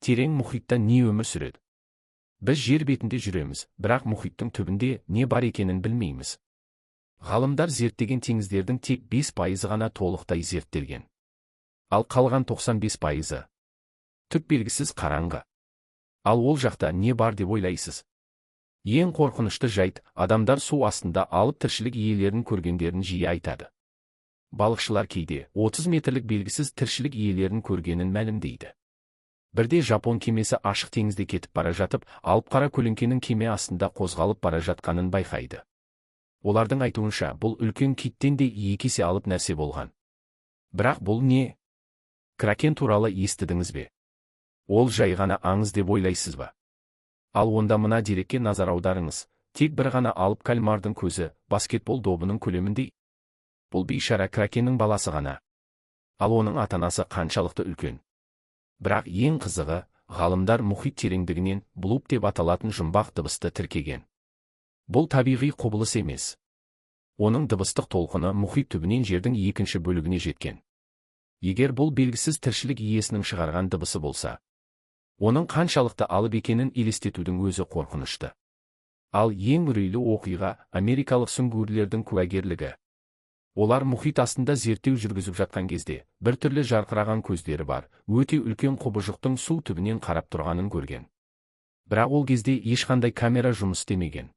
терең мұхитта не өмір сүреді? Біз жер бетінде жүреміз, бірақ мұхиттың түбінде не бар екенін білмейміз. Ғалымдар зерттеген теңіздердің тек 5% ғана толықтай зерттелген. Ал қалған 95% түп белгісіз қараңғы. Ал ол жақта не бар деп ойлайсыз? Ең қорқынышты жайт, адамдар су астында алып тіршілік иелерін көргендерін жиі айтады. Балықшылар кейде 30 метрлік белгісіз тіршілік иелерін көргенін мәлімдейді. Бірде Жапон кемесі ашық теңізде кетіп бара жатып, алып қара көлеңкенің кеме астында қозғалып бара жатқанын байқайды. Олардың айтуынша, бұл үлкен киттен де 2 есе алып нәрсе болған. Бірақ бұл не? Кракен туралы естідіңіз бе? Ол жай ғана аңыз деп ойлайсыз ба? Ал онда мына дерекке назар аударыңыз. Тек бір ғана алып кальмардың көзі баскетбол добының көлеміндей. Бұл бейшара кракеннің баласы ғана. Ал оның ата-анасы қаншалықты үлкен. Бірақ ең қызығы, ғалымдар мұхит тереңдігінен блуп деп аталатын жұмбақ дыбысты тіркеген. Бұл табиғи құбылыс емес. Оның дыбыстық толқыны мұхит түбінен жердің екінші бөлігіне жеткен. Егер бұл белгісіз тіршілік иесінің шығарған дыбысы болса, оның қаншалықты алып екенін елестетудің өзі қорқынышты. Ал ең үрейлі оқиға америкалық сүңгуірлердің куәгерлігі. Олар мұхит астында зерттеу жүргізіп жатқан кезде, біртүрлі жарқыраған көздері бар, өте үлкен құбыжықтың су түбінен қарап тұрғанын көрген. Бірақ ол кезде ешқандай камера жұмыс істемеген.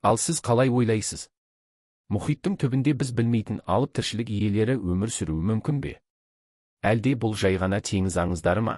Ал сіз қалай ойлайсыз? Мұхиттың түбінде біз білмейтін алып тіршілік иелері өмір сүруі мүмкін бе? Әлде бұл жай ғана теңіз аңыздары ма?